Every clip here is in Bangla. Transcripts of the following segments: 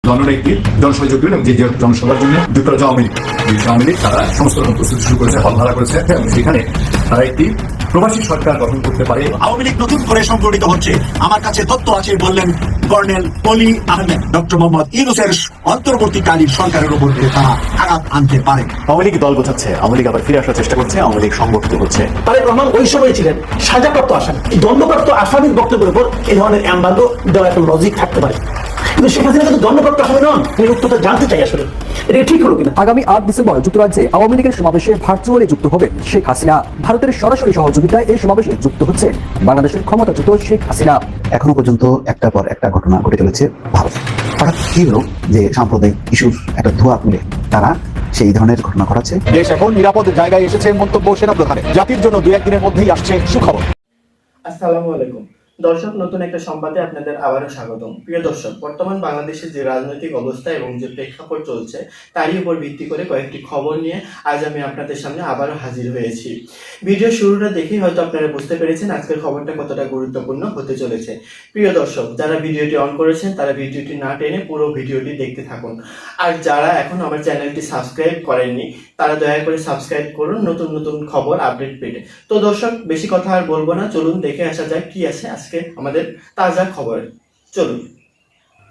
জননেত্রী জনসংযোগ এবং যে জনসভার জন্য যুক্তরাজ্য আওয়ামী লীগ তারা সমস্ত রকম প্রস্তুতি শুরু করেছে, হল ভাড়া করেছে এবং সেখানে তারা একটি প্রবাসী সরকার গঠন করতে পারে। আওয়ামী লীগ নতুন করে সংগঠিত হচ্ছে, আমার কাছে তথ্য আছে বললেন কর্নেল অলি আহমেদ। ডক্টর মোহাম্মদ ইউনূসের অন্তর্বর্তীকালীন সরকারের উপর তারা আঘাত আনতে পারে। আওয়ামী লীগ দল বোঝাচ্ছে, আওয়ামী লীগ আবার ফিরে আসার চেষ্টা করছে, আওয়ামী লীগ সংগঠিত হচ্ছে। তারেক রহমান ওই সময় ছিলেন সাজাপ্রাপ্ত আসামি। দণ্ডপ্রাপ্ত আসামির বক্তব্যের উপর এই ধরনের এমবার্গো দেওয়া একটা লজিক থাকতে পারে, কিন্তু শেখ হাসিনা কিন্তু দণ্ডপ্রাপ্ত আসামি নন। এই উত্তরটা জানতে চাই আসলে এটা ঠিক হলো কিনা। আগামী 8 ডিসেম্বর যুক্তরাজ্যে আওয়ামী লীগের সমাবেশে ভার্চুয়ালি যুক্ত হবেন শেখ হাসিনা। ভারতের সরাসরি সহযোগিতায় এই সমাবেশে যুক্ত হচ্ছে বাংলাদেশের ক্ষমতাচ্যুত শেখ হাসিনা। এখনো পর্যন্ত একটার পর একটা ঘটনা ঘটে চলেছে ভারত। হঠাৎ কি হলো যে সাম্প্রদায়িক ইস্যুর একটা ধোঁয়া তুলে তারা সেই ধরনের ঘটনা ঘটাচ্ছে। দেশ এখন নিরাপদ জায়গায় এসেছে মন্তব্য সেনা প্রধানের। জাতির জন্য 2-1 দিনের মধ্যেই আসছে সুখবর। আসসালামু আলাইকুম দর্শক, নতুন একটা সংবাদে আপনাদের আবারও স্বাগতম। প্রিয় দর্শক, বর্তমান বাংলাদেশের যে রাজনৈতিক অবস্থা এবং যে প্রেক্ষাপট চলছে তারই উপর ভিত্তি করে কয়েকটি খবর নিয়ে আজ আমি আপনাদের সামনে আবারও হাজির হয়েছি। ভিডিও শুরুটা দেখেই হয়তো আপনারা বুঝতে পেরেছেন আজকের খবরটা কতটা গুরুত্বপূর্ণ হতে চলেছে। প্রিয় দর্শক, যারা ভিডিওটি অন করেছেন তারা ভিডিওটি না টেনে পুরো ভিডিওটি দেখতে থাকুন, আর যারা এখন আমার চ্যানেলটি সাবস্ক্রাইব করেননি তারা দয়া করে সাবস্ক্রাইব করুন নতুন নতুন খবর আপডেট পেতে। তো দর্শক, বেশি কথা আর বলবো না, চলুন দেখে আসা যাক কি আছে আজকে আমাদের তাজা খবর। চলুন।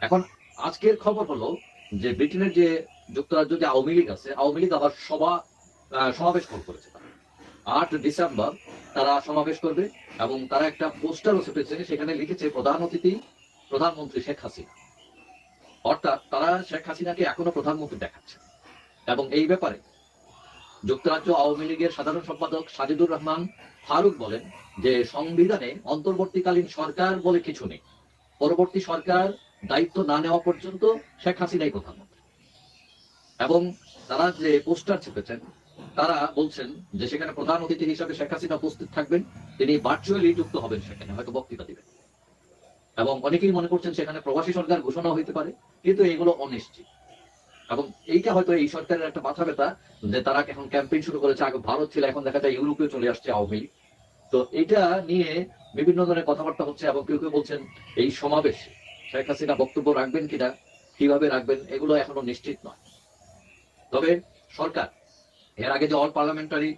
এখন আজকের খবর হলো যে ব্রিটেনের যে যুক্তরাজ্য যে আওয়ামী লীগ আছে, আওয়ামী লীগ আবার সমাবেশ করেছে। 8 ডিসেম্বর তারা সমাবেশ করবে এবং তারা একটা পোস্টারও ছেপেছে, সেখানে লিখেছে প্রধান অতিথি প্রধানমন্ত্রী শেখ হাসিনা। অর্থাৎ তারা শেখ হাসিনাকে এখনো প্রধানমন্ত্রী দেখাচ্ছে। এবং এই ব্যাপারে যুক্তরাজ্য আওয়ামী লীগের সাধারণ সম্পাদক সাজিদুর রহমান ফারুক বলেন যে সংবিধানে অন্তর্বর্তীকালীন সরকার বলে কিছু নেই, পরবর্তী সরকার দায়িত্ব না নেওয়া পর্যন্ত শেখ হাসিনাই প্রধানমন্ত্রী। এবং তারা যে পোস্টার ছেপেছেন তারা বলছেন যে সেখানে প্রধান অতিথি হিসাবে শেখ হাসিনা উপস্থিত থাকবেন, তিনি ভার্চুয়ালি যুক্ত হবেন, সেখানে হয়তো বক্তৃতা দিবেন। এবং অনেকেই মনে করছেন সেখানে প্রবাসী সরকার ঘোষণা হইতে পারে, কিন্তু এগুলো অনিশ্চিত। এবং এইটা হয়তো এই সরকারের একটা মাথা ব্যথা যে তারা এখন ক্যাম্পেইন শুরু করেছে। আগে ভারত ছিল, এখন দেখা যায় ইউরোপে চলে আসছে আওয়ামী লীগ। তো এটা নিয়ে বিভিন্ন ধরনের কথাবার্তা হচ্ছে এবং কেউ কেউ বলছেন এই সমাবেশে শেখ হাসিনা বক্তব্য রাখবেন কিনা, কিভাবে রাখবেন, এগুলো এখনো নিশ্চিত নয়। তবে সরকার এর আগে যে অল পার্লামেন্টারি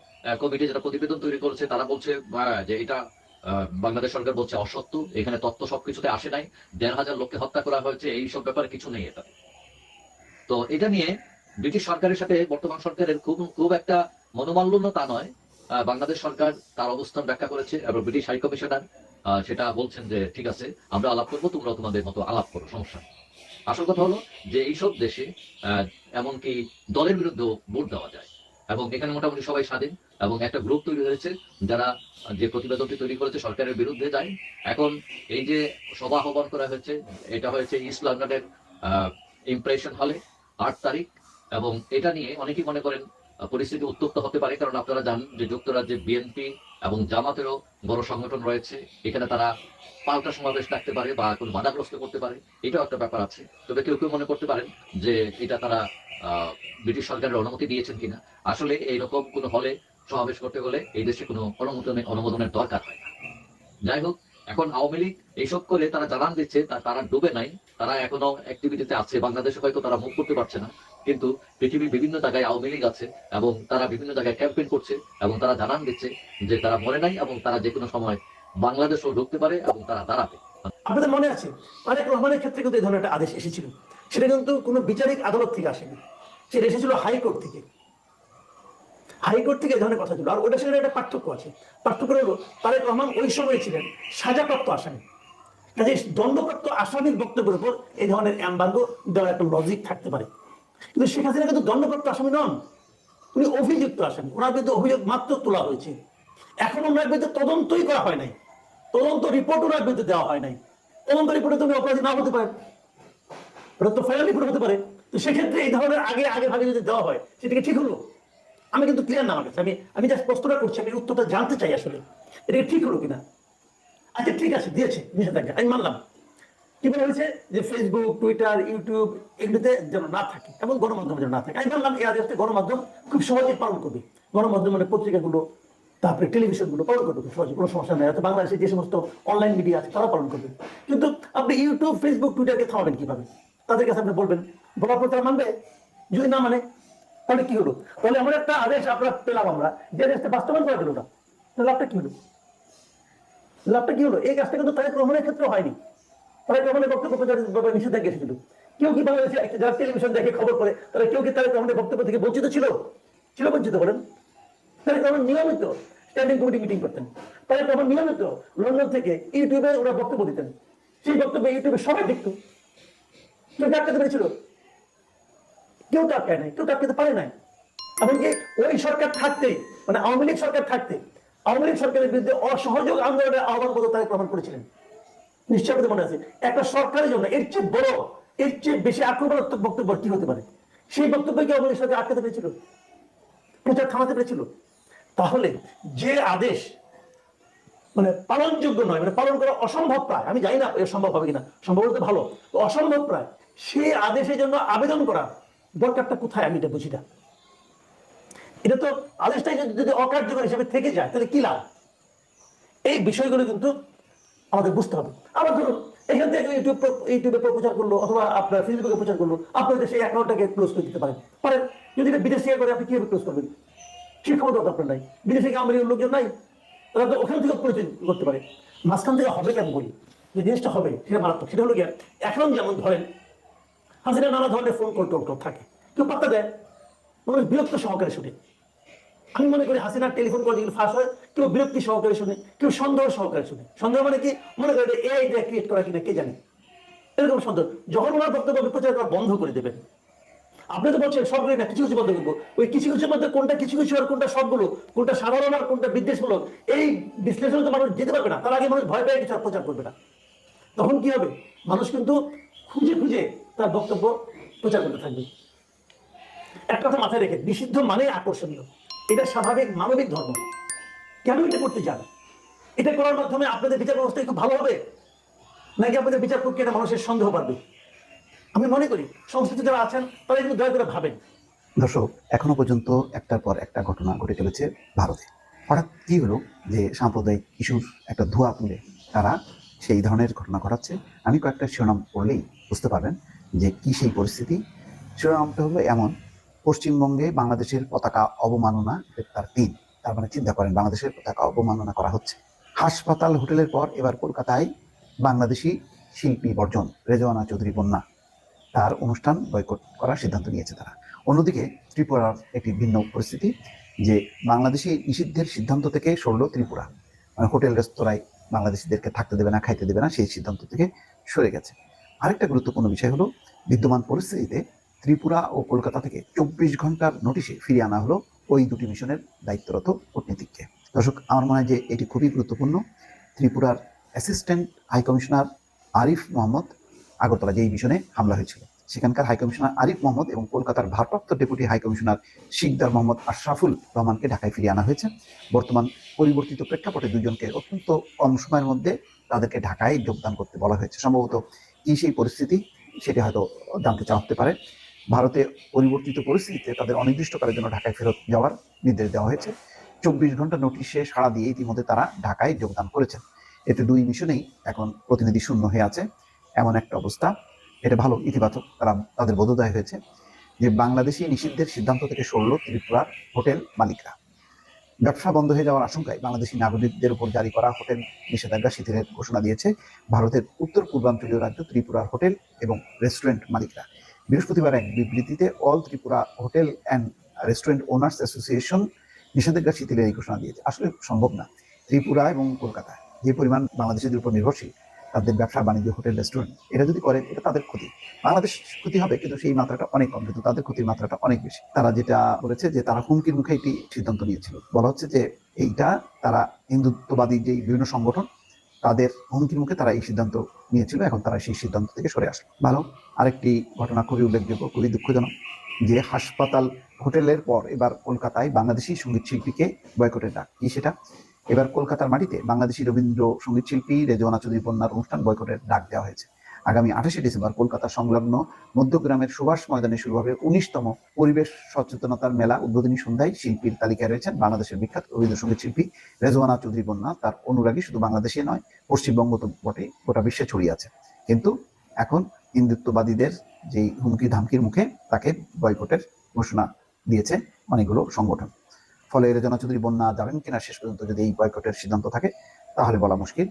কমিটি যেটা প্রতিবেদন তৈরি করেছে তারা বলছে যে এটা বাংলাদেশ সরকার বলছে অসত্য, এখানে তথ্য সবকিছুতে আসে নাই, 1,500 লোককে হত্যা করা হয়েছে, এইসব ব্যাপারে কিছু নেই এটা। তো এটা নিয়ে ব্রিটিশ সরকারের সাথে বর্তমান সরকারের খুব একটা মনোমাল্য তা নয়। বাংলাদেশ সরকার তার অবস্থান ব্যাখ্যা করেছে এবং ব্রিটিশ হাই কমিশনার সেটা বলছেন যে ঠিক আছে, আমরা আলাপ করবো, তোমরা তোমাদের মতো আলাপ করো, সমস্যা নেই। আসল কথা হলো যে এইসব দেশে এমনকি দলের বিরুদ্ধেও ভোট দেওয়া যায় এবং এখানে মোটামুটি সবাই স্বাধীন। এবং একটা গ্রুপ তৈরি হয়েছে যারা যে প্রতিবেদনটি তৈরি করেছে সরকারের বিরুদ্ধে যায়। এখন এই যে সভা আহ্বান করা হয়েছে, এটা হয়েছে ইস্ট লন্ডনের ইমপ্রেশন হলে 8 তারিখ। এবং এটা নিয়ে অনেকেই মনে করেন পরিস্থিতি উত্তপ্ত হতে পারে, কারণ আপনারা জানেন যে যুক্তরাজ্যে বিএনপি এবং জামাতেরও বড় সংগঠন রয়েছে, এখানে তারা পাল্টা সমাবেশ ডাকতে পারে বা কোনো বাধাগ্রস্ত করতে পারে, এটাও একটা ব্যাপার আছে। তবে কেউ কেউ মনে করতে পারেন যে এটা তারা ব্রিটিশ সরকারের অনুমতি দিয়েছেন কিনা। আসলে এইরকম কোনো হলে সমাবেশ করতে হলে এই দেশে কোনো অনুমোদনের দরকার হয় না। যাই হোক, এখন আওয়ামী লীগ এইসব করে তারা জানান দিচ্ছে তারা ডুবে নাই, তারা এখনো অ্যাক্টিভিটিতে আছে। বাংলাদেশে হয়তো তারা মুভ করতে পারছে না, কিন্তু পৃথিবীর বিভিন্ন জায়গায় আওয়ামী লীগ আছে এবং তারা বিভিন্ন জায়গায় ক্যাম্পেইন করছে এবং তারা জানান দিচ্ছে যে তারা মরে নাই এবং তারা যে কোনো সময় বাংলাদেশও ঢুকতে পারে এবং তারা দাঁড়াবে। আপনাদের মনে আছে তারেক রহমানের ক্ষেত্রে কিন্তু এই ধরনের একটা আদেশ এসেছিল, সেটা কিন্তু কোনো বিচারিক আদালত থেকে আসেনি, সেটা এসেছিল হাইকোর্ট থেকে। হাইকোর্ট থেকে এই ধরনের কথা ছিল। আর ওটা সেখানে একটা পার্থক্য আছে। পার্থক্য হলো তারেক রহমান ওই সময় ছিলেন সাজাপ্রাপ্ত আসামি, কাজে দণ্ডপ্রাপ্ত আসামির বক্তব্যের উপর এই ধরনের এমবার্গো দেওয়ার একটা লজিক থাকতে পারে। কিন্তু শেখ হাসিনা কিন্তু দণ্ডপ্রাপ্ত আসামি নন, উনি অভিযুক্ত আসামি। ওনার বিরুদ্ধে অভিযোগ মাত্র তোলা হয়েছে, এখন ওনার বিরুদ্ধে তদন্তই করা হয় নাই, তদন্ত রিপোর্ট ওনার বিরুদ্ধে দেওয়া হয় নাই। তদন্ত রিপোর্টে তুমি অপরাধী না হতে পারে, ওটা তো ফাইনাল রিপোর্ট হতে পারে। তো সেক্ষেত্রে এই ধরনের আগে ভাগে যদি দেওয়া হয় সেটাকে ঠিক হলো? আমি কিন্তু ক্লিয়ার না আমার কাছে। আমি যা প্রশ্নটা করছি, আমি উত্তরটা জানতে চাই আসলে এটা ঠিক হলো কিনা। আচ্ছা ঠিক আছে, দিয়েছে নিষেধাজ্ঞা, আমি মানলাম। কি বলা হয়েছে যে ফেসবুক, টুইটার, ইউটিউব এগুলোতে যেন না থাকে এবং গণমাধ্যম যেন না থাকে। আমি মানলাম এই আদেশটা গণমাধ্যম খুব সহজে পালন করবে। গণমাধ্যম মানে পত্রিকাগুলো, তারপরে টেলিভিশনগুলো পালন করবে সহজে, কোনো সমস্যা নেই। হয়তো বাংলাদেশে যে সমস্ত অনলাইন মিডিয়া আছে তারা পালন করবে। কিন্তু আপনি ইউটিউব, ফেসবুক, টুইটারকে থামাবেন কিভাবে? তাদের কাছে আপনি বলবেন, বলার পর তারা মানবে? যদি না মানে তাহলে কি হলো? তাহলে এমন একটা আদেশ আমরা পেলাম, আমরা যে আদেশটা বাস্তবায়ন করা গেল না, তাহলে লাভটা কি হলো? লাভটা কি হলো? এই কাজটা কিন্তু তারেক রহমানের ক্ষেত্রে হয়নি। তারেক রহমানের বক্তব্য প্রচারের নিষেধাজ্ঞা এসেছিল। কেউ কি বাংলাদেশে যারা টেলিভিশন দেখে খবর করে তারা কেউ কি তারেক রহমানের বক্তব্য থেকে বঞ্চিত ছিল? ছিল বঞ্চিত করেন? তারেক রহমান নিয়মিত স্ট্যান্ডিং কমিটি মিটিং করতেন। তারেক রহমান নিয়মিত লন্ডন থেকে ইউটিউবে ওরা বক্তব্য দিতেন। সেই বক্তব্য ইউটিউবে সবাই দেখতো। কেউ আটকাতে পেরেছিল? কেউ তো আটকায় নাই, কেউ তো আটকাতে পারে নাই। এমনকি ওই সরকার থাকতে, মানে আওয়ামী লীগ সরকার থাকতে, আওয়ামী লীগ সরকারের বিরুদ্ধে অসহযোগ আন্দোলনের আহ্বান পর্যন্ত তারেক রহমান করেছিলেন। নিশ্চয় আপনাদের মনে আছে। একটা সরকারের জন্য এর চেয়ে বড়, এর চেয়ে বেশি আক্রমণাত্মক বক্তব্য কি হতে পারে? সেই বক্তব্যকে আওয়ামী লীগ সরকার আটকাতে পেরেছিল, প্রচার থামাতে পেরেছিল। তাহলে যে আদেশ মানে পালনযোগ্য নয়, মানে পালন করা অসম্ভব প্রায়, আমি জানি না এর সম্ভব হবে কিনা, সম্ভব হতে ভালো, তো অসম্ভব প্রায়, সেই আদেশের জন্য আবেদন করা দরকারটা কোথায়? আমি এটা বুঝি না। এটা তো আদেশটাই যদি অকার্যকর হিসেবে থেকে যায় তাহলে কি লাভ? এই বিষয়গুলো কিন্তু আমাদের বুঝতে হবে। আবার ধরুন এখান থেকে ইউটিউবে প্রচার করলো অথবা আপনার ফেসবুকে প্রচার করলো, আপনাদের সেই অ্যাকাউন্টটাকে ক্লোজ করে দিতে পারেন। যদি এটা বিদেশে করে আপনি কিভাবে ক্লোজ করবেন? সেই ক্ষমতা আপনার নাই। বিদেশে কি আমেরিকার লোকজন নাই? তারা তো ওখান থেকে পরিচয় করতে পারে। মাঝখান থেকে হবে কেন বলি, যে জিনিসটা হবে সেটা মারাত্মক। সেটা হলো গিয়ে এখন যেমন ধরেন হাসিনা নানা ধরনের ফোন কল টোল থাকে, কেউ পাত্তা দেয়, মানুষ বিরক্ত সহকারে শুনে। আমি মনে করি হাসিনার টেলিফোন কল যেগুলো ফাঁস হয়, কেউ বিরক্তি সহকারে শুনে, কেউ সন্দেহ সহকারে শুনে। সন্দেহ মানে কি? মনে করে এআই দিয়ে ক্রিয়েট করা কিনা কে জানে, এরকম সন্দেহ। যখন ওনার বক্তব্য প্রচার করা বন্ধ করে দেবেন, আপনি তো বলছেন সবগুলো না, কিছু কিছু বন্ধ করবো। ওই কিছু কিছুর মধ্যে কোনটা কিছু কিছু আর কোনটা সবগুলো, কোনটা সাধারণ আর কোনটা বিদ্বেষমূলক, এই বিশ্লেষণে তো মানুষ যেতে পারবে না। তার আগে মানুষ ভয় পেয়ে কিছু আর প্রচার করবে না। তখন কি হবে? মানুষ কিন্তু খুঁজে খুঁজে তার বক্তব্য প্রচার করতে থাকবে। একটা কথা মাথায় রেখে, নিষিদ্ধ মানে আকর্ষণীয়, এটা স্বাভাবিক মানবিক ধর্ম। কেন এটা করতে চান? এটা করার মাধ্যমে আপনাদের বিচার ব্যবস্থা খুব ভালো হবে, নাকি আপনাদের বিচার প্রক্রিয়াটা মানুষের সন্দেহ বাড়বে? আমি মনে করি সংশ্লিষ্ট যারা আছেন তারা কিন্তু দয়া করে ভাবেন। দর্শক, এখনো পর্যন্ত একটার পর একটা ঘটনা ঘটে চলেছে ভারতে। হঠাৎ কি হলো যে সাম্প্রদায়িক ইস্যুর একটা ধোঁয়া তুলে তারা সেই ধরনের ঘটনা ঘটাচ্ছে? আমি কয়েকটা শিরোনাম পড়লেই বুঝতে পারবেন যে কি সেই পরিস্থিতি। শিরোনামটা হলো এমন: পশ্চিমবঙ্গে বাংলাদেশের পতাকা অবমাননা গ্রেপ্তার 3। তার মানে চিন্তা করেন, বাংলাদেশের পতাকা অবমাননা করা হচ্ছে। হাসপাতাল হোটেলের পর এবার কলকাতায় বাংলাদেশি শিল্পী বর্জন, রেজওয়ানা চৌধুরী বন্যা, তার অনুষ্ঠান বয়কট করার সিদ্ধান্ত নিয়েছে তারা। অন্যদিকে ত্রিপুরার একটি ভিন্ন পরিস্থিতি, যে বাংলাদেশি নিষিদ্ধের সিদ্ধান্ত থেকে সরল ত্রিপুরা। মানে হোটেল রেস্তোরাঁয় বাংলাদেশিদেরকে থাকতে দেবে না, খাইতে দেবে না, সেই সিদ্ধান্ত থেকে সরে গেছে। আরেকটা গুরুত্বপূর্ণ বিষয় হলো, বিদ্যমান পরিস্থিতিতে ত্রিপুরা ও কলকাতা থেকে 24 ঘন্টার নোটিশে ফিরিয়ে আনা হলো ওই দুটি মিশনের দায়িত্বরত কূটনীতিককে। দর্শক, আমার মনে হয় যে এটি খুবই গুরুত্বপূর্ণ। ত্রিপুরার অ্যাসিস্ট্যান্ট হাইকমিশনার আরিফ মোহাম্মদ আগরতলা যেই মিশনে হামলা হয়েছিল, সেখানকার হাইকমিশনার আরিফ মোহাম্মদ এবং কলকাতার ভারপ্রাপ্ত ডেপুটি হাইকমিশনার শিকদার মোহাম্মদ আশরাফুল রহমানকে ঢাকায় ফিরিয়ে আনা হয়েছে। বর্তমান পরিবর্তিত প্রেক্ষাপটে দুজনকে অত্যন্ত কম সময়ের মধ্যে তাদেরকে ঢাকায় যোগদান করতে বলা হয়েছে। সম্ভবত কি সেই পরিস্থিতি সেটি হয়তো জানতে চাওয়া হতে পারে। ভারতে পরিবর্তিত পরিস্থিতিতে তাদের অনির্দিষ্টকালের জন্য ঢাকায় ফেরত যাওয়ার নির্দেশ দেওয়া হয়েছে। 24 ঘন্টা নোটিশে সাড়া দিয়ে ইতিমধ্যে তারা ঢাকায় যোগদান করেছেন। এতে দুই মিশনেই এখন প্রতিনিধি শূন্য হয়ে আছে, এমন একটা অবস্থা। এটা ভালো, ইতিবাচক। তাদের বোধোদয় হয়েছে যে বাংলাদেশি নিষিদ্ধের সিদ্ধান্ত থেকে সরল ত্রিপুরার হোটেল মালিকরা। ব্যবসা বন্ধ হয়ে যাওয়ার আশঙ্কায় বাংলাদেশি নাগরিকদের উপর জারি করা হোটেল নিষেধাজ্ঞা শিথিলের ঘোষণা দিয়েছে ভারতের উত্তর পূর্বাঞ্চলীয় রাজ্য ত্রিপুরার হোটেল এবং রেস্টুরেন্ট মালিকরা। বৃহস্পতিবার এক বিবৃতিতে all Tripura hotel and restaurant owners association নিষেধাজ্ঞা শিথিলের এই ঘোষণা দিয়েছে। আসলে সম্ভব না। ত্রিপুরা এবং কলকাতা যে পরিমাণ বাংলাদেশিদের উপর নির্ভরশীল, তাদের ব্যবসা বাণিজ্য হোটেল রেস্টুরেন্ট, এটা যদি করে এটা তাদের ক্ষতি। বাংলাদেশ ক্ষতি হবে কিন্তু সেই মাত্রাটা অনেক কম, কিন্তু তাদের ক্ষতির মাত্রাটা অনেক বেশি। তারা যেটা বলেছে যে তারা হুমকির মুখে একটি সিদ্ধান্ত নিয়েছিল। বলা হচ্ছে যে এইটা তারা হিন্দুত্ববাদী যে বিভিন্ন সংগঠন, তাদের হুমকির মুখে তারা এই সিদ্ধান্ত নিয়েছিল। এখন তারা সেই সিদ্ধান্ত থেকে সরে আসলো। ভালো। আরেকটি ঘটনা খুবই উল্লেখযোগ্য, খুবই দুঃখজনক, যে হাসপাতাল হোটেলের পর এবার কলকাতায় বাংলাদেশি সঙ্গীত শিল্পীকে বয়কটের ডাক। কি সেটা? এবার কলকাতার মাটিতে বাংলাদেশি রবীন্দ্র সঙ্গীত শিল্পী রেজওয়ানা চৌধুরী বন্যার অনুষ্ঠান বয়কটের ডাক দেওয়া হয়েছে। আগামী 28শে ডিসেম্বর কলকাতা সংলগ্ন মধ্যগ্রামের সুভাষ ময়দানে শুরু হবে 19তম পরিবেশ সচেতনতার মেলা। উদ্বোধনী সন্ধ্যায় শিল্পীর তালিকায় রয়েছেন বাংলাদেশের বিখ্যাত রবীন্দ্রসঙ্গীত শিল্পী রেজওয়ানা চৌধুরী বন্যা। তার অনুরাগী শুধু বাংলাদেশে নয়, পশ্চিমবঙ্গ তো বটে, গোটা বিশ্বে ছড়িয়ে আছে। কিন্তু এখন হিন্দুত্ববাদীদের যে হুমকি ধামকির মুখে তাকে বয়কটের ঘোষণা দিয়েছে অনেকগুলো সংগঠন। ফলে রেজনা চৌধুরী বন্যা যাবেন কিনা শেষ পর্যন্ত যদি এই বয়কটের সিদ্ধান্ত থাকে তাহলে বলা মুশকিল।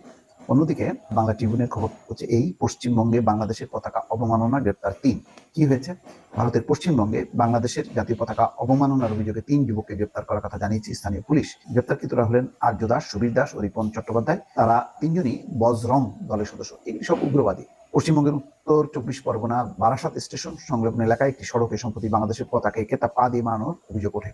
অন্যদিকে বাংলা ট্রিবিউনের খবর হচ্ছে এই পশ্চিমবঙ্গে বাংলাদেশের পতাকা অবমাননা গ্রেপ্তার 3। কি হয়েছে? ভারতের পশ্চিমবঙ্গে বাংলাদেশের জাতীয় পতাকা অবমাননার অভিযোগে 3 যুবককে গ্রেপ্তার করার কথা জানিয়েছে স্থানীয় পুলিশ। গ্রেপ্তারকৃতরা হলেন আর্য দাস, সুবীর দাস ও রিপন চট্টোপাধ্যায়। তারা 3 জনই বজরং দলের সদস্য। এই সব উগ্রবাদী। পশ্চিমবঙ্গের উত্তর 24 পরগনা বারাসাত স্টেশন সংলগ্ন এলাকায় একটি সড়কে সম্প্রতি বাংলাদেশের পতাকা এঁকে তা পা দিয়ে মারানোর অভিযোগ ওঠে।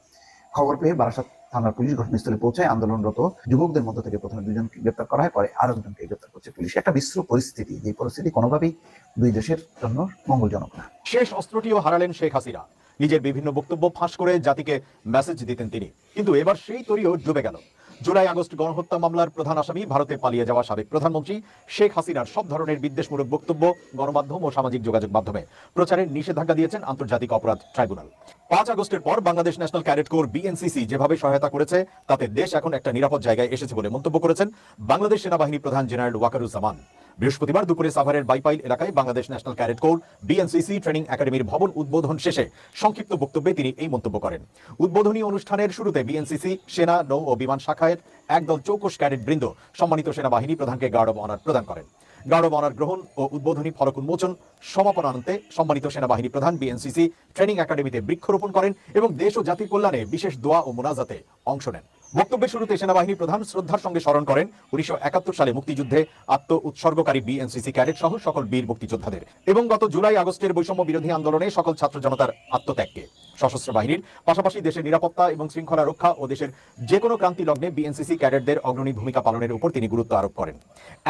খবর পেয়ে বারাসাত থানার পুলিশ ঘটনাস্থলে পৌঁছায়। আন্দোলনরত যুবকদের মধ্য থেকে প্রথমে 2 জনকে গ্রেপ্তার করা হয়, পরে আরো 2 জনকে গ্রেপ্তার করছে পুলিশ। একটা মিশ্র পরিস্থিতি, যে পরিস্থিতি কোনোভাবেই দুই দেশের জন্য মঙ্গলজনক না। শেষ অস্ত্রটিও হারালেন শেখ হাসিনা। নিজের বিভিন্ন বক্তব্য ফাঁস করে জাতিকে মেসেজ দিতেন তিনি, কিন্তু এবার সেই তরিও ডুবে গেল। জুলাই আগস্ট গণহত্যা মামলার প্রধান আসামি, ভারতে পালিয়ে যাওয়া সাবেক প্রধানমন্ত্রী শেখ হাসিনার সব ধরনের বিদ্বেষমূলক বক্তব্য গণমাধ্যম ও সামাজিক যোগাযোগ মাধ্যমে প্রচারের নিষেধাজ্ঞা দিয়েছেন আন্তর্জাতিক অপরাধ ট্রাইব্যুনাল। 5 আগস্টের পর Bangladesh national cadet corps BNCC যেভাবে সহায়তা করেছে তাতে দেশ এখন একটা নিরাপদ জায়গায় এসেছে বলে মন্তব্য করেছেন বাংলাদেশ সেনাবাহিনী প্রধান জেনারেল ওয়াকারুজ্জামান। বৃহস্পতিবার দুপুরে সাভারের বাইপাইল এলাকায় Bangladesh national cadet corps BNCC training একাডেমির ভবন উদ্বোধন শেষে সংক্ষিপ্ত বক্তব্যে তিনি এই মন্তব্য করেন। উদ্বোধনী অনুষ্ঠানের শুরুতে বিএনসিসি সেনা, নৌ ও বিমান শাখায় একদল চৌকস ক্যাডেট বৃন্দ সম্মানিত সেনাবাহিনী প্রধানকে গার্ড অব অনার প্রদান করেন। গার্ড অব অনার গ্রহণ ও উদ্বোধনী ফলক উন্মোচন সমাপনান্তে সম্মানিত সেনাবাহিনী প্রধান বিএনসিসি ট্রেনিং একাডেমিতে বৃক্ষরোপণ করেন এবং দেশ ও জাতির কল্যাণে বিশেষ দোয়া ও মোনাজাতে অংশ নেন। বক্তব্যের শুরুতে সেনাবাহিনী প্রধান শ্রদ্ধার সঙ্গে স্মরণ করেন 1971 সালে মুক্তিযুদ্ধে আত্ম উৎসর্গকারী বিএনসিসি ক্যাডেট সহ সকল বীর মুক্তিযোদ্ধাদের এবং গত জুলাই আগস্টের বৈষম্য বিরোধী আন্দোলনে সকল ছাত্র জনতার আত্মত্যাগকে। সশস্ত্র বাহিনীর পাশাপাশি দেশের নিরাপত্তা এবং শৃঙ্খলা রক্ষা ও দেশের যে কোনো ক্রান্তি লগ্নে বিএনসিসি ক্যাডেটদের অগ্রণী ভূমিকা পালনের উপর তিনি গুরুত্ব আরোপ করেন।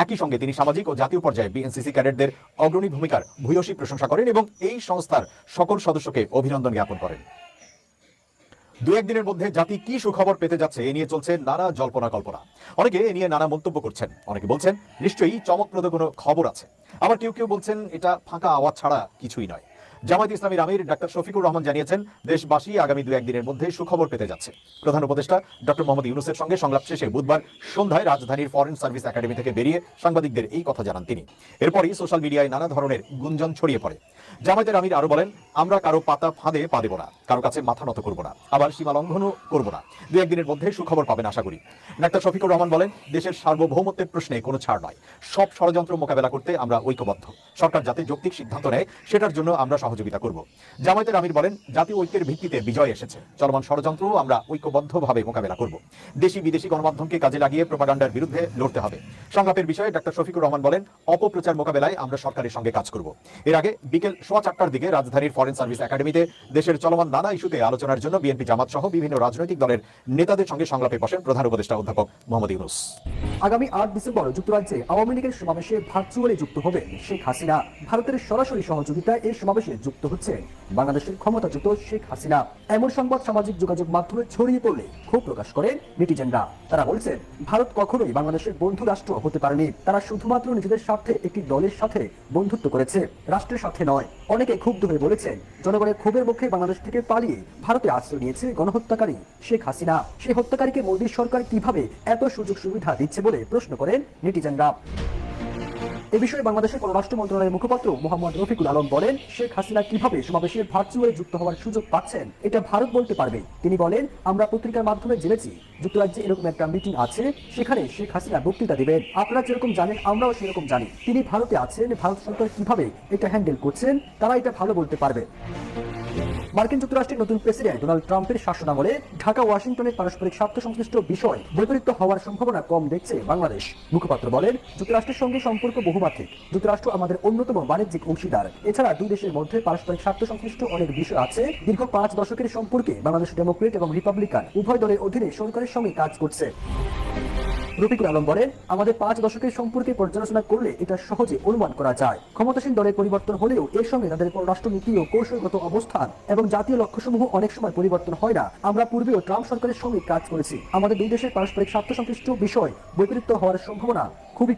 একই সঙ্গে তিনি সামাজিক ও জাতীয় পর্যায়ে বিএনসিসি ক্যাডেটদের অগ্রণী ভূমিকার ভূয়সী প্রশংসা করেন এবং এই সংস্থার সকল সদস্যকে অভিনন্দন জ্ঞাপন করেন। 2-1 দিনের মধ্যে জাতি কি সুখবর পেতে যাচ্ছে এ নিয়ে চলছে নানা জল্পনা কল্পনা। অনেকে এ নিয়ে নানা মন্তব্য করছেন। অনেকে বলছেন নিশ্চয়ই চমকপ্রদ কোনো খবর আছে, আবার কেউ কেউ বলছেন এটা ফাঁকা আওয়াজ ছাড়া কিছুই নয়। জামায়াতে ইসলামীর আমির ডাক্তার শফিকুর রহমান জানিয়েছেন দেশবাসী আগামী 2-1 দিনের মধ্যে সুখবর পেতে যাচ্ছে। প্রধান উপদেষ্টা ডক্টর মোহাম্মদ ইউনূসের সঙ্গে সংলাপ শেষে বুধবার সন্ধ্যায় রাজধানীর ফরেন সার্ভিস একাডেমি থেকে বেরিয়ে সাংবাদিকদের এই কথা জানান তিনি। এরপরই সোশ্যাল মিডিয়ায় নানা ধরনের গুঞ্জন ছড়িয়ে পড়ে। জামায়াতের আমির আরো বলেন, আমরা কারো পাতা ফাঁদে পা দেব না, কারো কাছে মাথা নত করব না, আবার সীমা লঙ্ঘনও করব না। 2-1 দিনের মধ্যে সুখবর পাবেন আশা করি। ডাক্তার শফিকুর রহমান বলেন, দেশের সার্বভৌমত্বের প্রশ্নে কোনো ছাড় নয়। সব ষড়যন্ত্র মোকাবেলা করতে আমরা ঐক্যবদ্ধ। সরকার যাতে যৌক্তিক সিদ্ধান্ত নেয় সেটার জন্য আমরা সহযোগিতা করব। জামায়াতের আমির বলেন, জাতীয় ঐক্যের ভিত্তিতে বিজয় এসেছে। চলমান ষড়যন্ত্র আমরা ঐক্যবদ্ধভাবে মোকাবেলা করব। দেশি বিদেশি গণমাধ্যমকে কাজে লাগিয়ে প্রোপাগান্ডার বিরুদ্ধে লড়তে হবে। সংলাপের বিষয়ে ডাক্তার শফিকুর রহমান বলেন, অপপ্রচার মোকাবেলায় আমরা সরকারের সঙ্গে কাজ করব। এর আগে বিকেল 4:15টার দিকে রাজধানীর ফরেন সার্ভিস একাডেমিতে দেশের চলমান নানা ইস্যুতে আলোচনার জন্য বিএনপি, জামাত সহ বিভিন্ন রাজনৈতিক দলের নেতাদের সঙ্গে সংলাপে বসেন প্রধান উপদেষ্টা অধ্যাপক মোহাম্মদ ইউনূস। আগামী 8 ডিসেম্বর যুক্তরাজ্যে আওয়ামী লীগের সমাবেশে ভার্চুয়ালি যুক্ত হবেন শেখ হাসিনা। ভারতের সরাসরি সহযোগিতায় এই সমাবেশে যুক্ত হচ্ছে বাংলাদেশের ক্ষমতাচ্যুত শেখ হাসিনা। এমন সংবাদ সামাজিক যোগাযোগ মাধ্যমে ছড়িয়ে পড়লে ক্ষোভ প্রকাশ করেন নেটিজেনরা। তারা বলছেন, ভারত কখনোই বাংলাদেশের বন্ধু রাষ্ট্র হতে পারেনি। তারা শুধুমাত্র নিজেদের স্বার্থে একটি দলের সাথে বন্ধুত্ব করেছে, রাষ্ট্রের সাথে নয়। অনেকে ক্ষুব্ধ হয়ে বলেছেন, জনগণের ক্ষোভের মুখে বাংলাদেশ থেকে পালিয়ে ভারতে আশ্রয় নিয়েছে গণহত্যাকারী শেখ হাসিনা। সেই হত্যাকারীকে মোদীর সরকার কিভাবে এত সুযোগ সুবিধা দিচ্ছে বলে প্রশ্ন করেন নেটিজেনরা। এ বিষয়ে বাংলাদেশের পররাষ্ট্র মন্ত্রণালয়ের মুখপাত্র মোহাম্মদ রফিকুল আলম বলেন, শেখ হাসিনা কিভাবে সমাবেশের ভার্চুয়ালি যুক্ত হওয়ার সুযোগ পাচ্ছেন এটা ভারত বলতে পারবে। তিনি বলেন, আমরা পত্রিকার মাধ্যমে জেনেছি যুক্তরাজ্যে এরকম একটা মিটিং আছে, সেখানে শেখ হাসিনা বক্তৃতা দিবেন। আপনারা যেরকম জানেন আমরাও সেরকম জানি। তিনি ভারতে আছেন, ভারত সরকার কিভাবে এটা হ্যান্ডেল করছেন তারা এটা ভালো বলতে পারবে। মার্কিন যুক্তরাষ্ট্রের নতুন প্রেসিডেন্ট ডোনাল্ড ট্রাম্পের শাসনামলে ঢাকা ওয়াশিংটনের পারস্পরিক স্বার্থ সংশ্লিষ্ট বিষয় বৈপরীত্য হওয়ার সম্ভাবনা কম দেখছে বাংলাদেশ। মুখপাত্র বলেন, যুক্তরাষ্ট্রের সঙ্গে সম্পর্ক বহুমাত্রিক। যুক্তরাষ্ট্র আমাদের অন্যতম বাণিজ্যিক অংশীদার। এছাড়া দুই দেশের মধ্যে পারস্পরিক স্বার্থ সংশ্লিষ্ট অনেক বিষয় আছে। দীর্ঘ 5 দশকের সম্পর্কে বাংলাদেশ ডেমোক্রেট এবং রিপাবলিকান উভয় দলের অধীনে সরকারের সঙ্গে কাজ করছে। রফিকুল আলম বলেন, আমাদের 5 দশকের সম্পর্কে পর্যালোচনা করলে এটা সহজে অনুমান করা যায়। ক্ষমতাসীন দলের পরিবর্তন হলেও এর সঙ্গে তাদের পররাষ্ট্রনীতি ও কৌশলগত অবস্থান এবং জাতীয় লক্ষ্যসমূহ অনেক সময় পরিবর্তন হয় না। আমরা পূর্বেও ট্রাম্প সরকারের সঙ্গে কাজ করেছি। আমাদের দুই দেশের পারস্পরিক স্বার্থ সংশ্লিষ্ট বিষয় বৈপরীত্য হওয়ার সম্ভাবনা খুবই